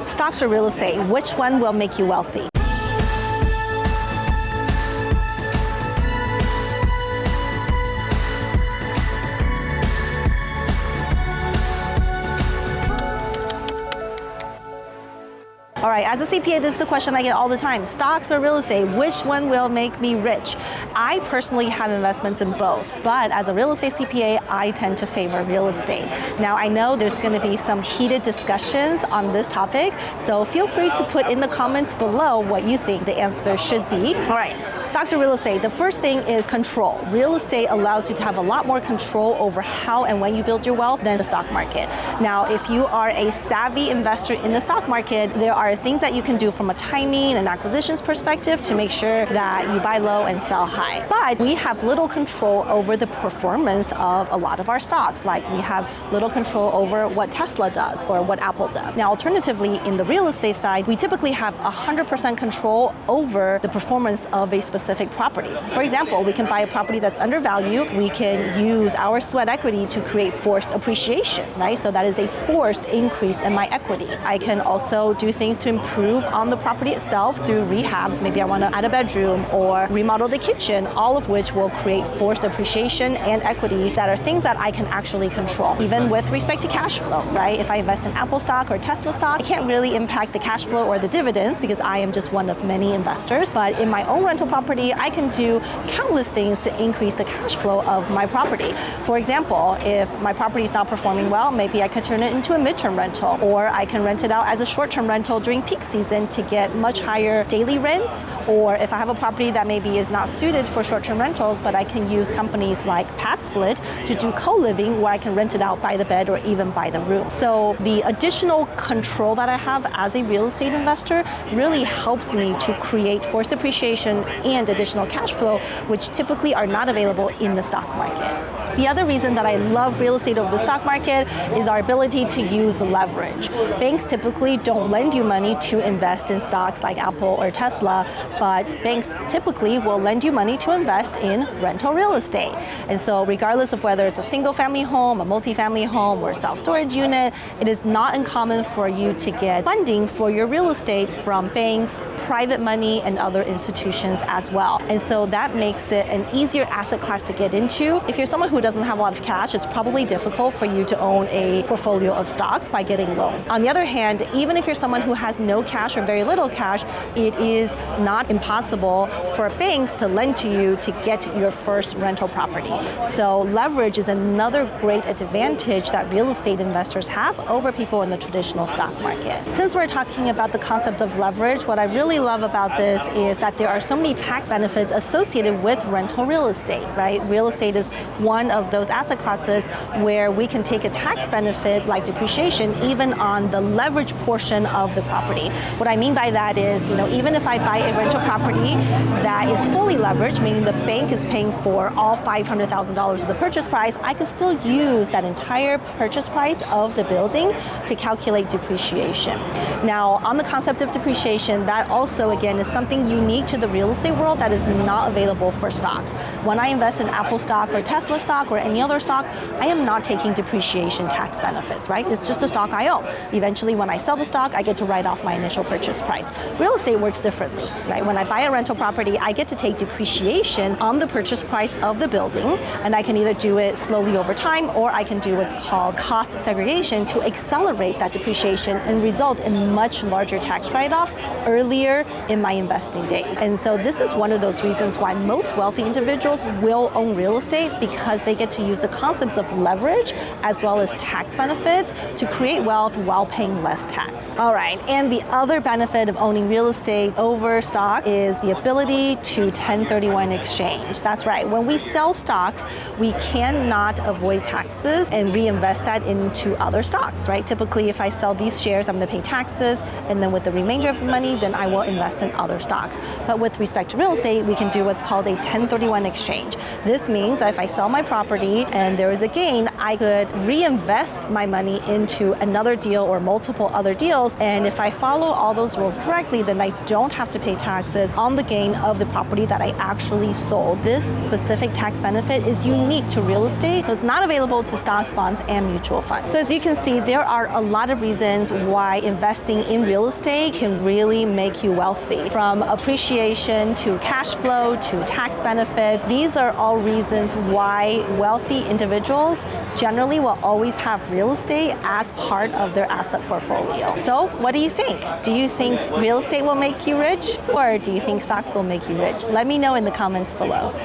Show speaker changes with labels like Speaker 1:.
Speaker 1: Stocks or real estate, which one will make you wealthy? All right, as a CPA, this is the question I get all the time. Stocks or real estate, which one will make me rich? I personally have investments in both, but as a real estate CPA, I tend to favor real estate. Now, I know there's gonna be some heated discussions on this topic, so feel free to put in the comments below what you think the answer should be. All right, stocks or real estate, the first thing is control. Real estate allows you to have a lot more control over how and when you build your wealth than the stock market. Now, if you are a savvy investor in the stock market, there are things that you can do from a timing and acquisitions perspective to make sure that you buy low and sell high. But we have little control over the performance of a lot of our stocks. Like we have little control over what Tesla does or what Apple does. Now, alternatively, in the real estate side, we typically have 100% control over the performance of a specific property. For example, we can buy a property that's undervalued. We can use our sweat equity to create forced appreciation, right? So that is a forced increase in my equity. I can also do things to improve on the property itself through rehabs. Maybe I want to add a bedroom or remodel the kitchen, all of which will create forced appreciation and equity that are things that I can actually control. Even with respect to cash flow, right? If I invest in Apple stock or Tesla stock, I can't really impact the cash flow or the dividends because I am just one of many investors. But in my own rental property, I can do countless things to increase the cash flow of my property. For example, if my property is not performing well, maybe I could turn it into a midterm rental, or I can rent it out as a short-term rental during peak season to get much higher daily rents. Or if I have a property that maybe is not suited for short-term rentals, but I can use companies like PadSplit to do co-living where I can rent it out by the bed or even by the room. So the additional control that I have as a real estate investor really helps me to create forced appreciation and additional cash flow, which typically are not available in the stock market. The other reason that I love real estate over the stock market is our ability to use leverage. Banks typically don't lend you money to invest in stocks like Apple or Tesla, but banks typically will lend you money to invest in rental real estate. And so regardless of whether it's a single family home, a multifamily home, or a self-storage unit, it is not uncommon for you to get funding for your real estate from banks, private money, and other institutions as well. And so that makes it an easier asset class to get into. If you're someone who doesn't have a lot of cash, it's probably difficult for you to own a portfolio of stocks by getting loans. On the other hand, even if you're someone who has no cash or very little cash, it is not impossible for banks to lend to you to get your first rental property. So leverage is another great advantage that real estate investors have over people in the traditional stock market. Since we're talking about the concept of leverage, what I really love about this is that there are so many tax benefits associated with rental real estate, right? Real estate is one of those asset classes where we can take a tax benefit like depreciation even on the leverage portion of the property. What I mean by that is, even if I buy a rental property that is fully leveraged, meaning the bank is paying for all $500,000 of the purchase price, I could still use that entire purchase price of the building to calculate depreciation. Now, on the concept of depreciation, that also, again, is something unique to the real estate world that is not available for stocks. When I invest in Apple stock or Tesla stock or any other stock, I am not taking depreciation tax benefits, right? It's just a stock I own. Eventually, when I sell the stock, I get to write off my initial purchase price. Real estate works differently, right? When I buy a rental property, I get to take depreciation on the purchase price of the building, and I can either do it slowly over time, or I can do what's called cost segregation to accelerate that depreciation and result in much larger tax write-offs earlier in my investing days. And so this is one of those reasons why most wealthy individuals will own real estate, because they get to use the concepts of leverage as well as tax benefits to create wealth while paying less tax. All right, and the other benefit of owning real estate over stock is the ability to 1031 exchange. That's right, when we sell stocks, we cannot avoid taxes and reinvest that into other stocks, right? Typically, if I sell these shares, I'm going to pay taxes, and then with the remainder of the money, then I will invest in other stocks. But with respect to real estate, we can do what's called a 1031 exchange. This means that if I sell my property property and there is a gain, I could reinvest my money into another deal or multiple other deals. And if I follow all those rules correctly, then I don't have to pay taxes on the gain of the property that I actually sold. This specific tax benefit is unique to real estate, so it's not available to stocks, bonds, and mutual funds. So as you can see, there are a lot of reasons why investing in real estate can really make you wealthy. From appreciation to cash flow to tax benefit, these are all reasons why wealthy individuals generally will always have real estate as part of their asset portfolio. So what do you think? Do you think real estate will make you rich, or do you think stocks will make you rich? Let me know in the comments below.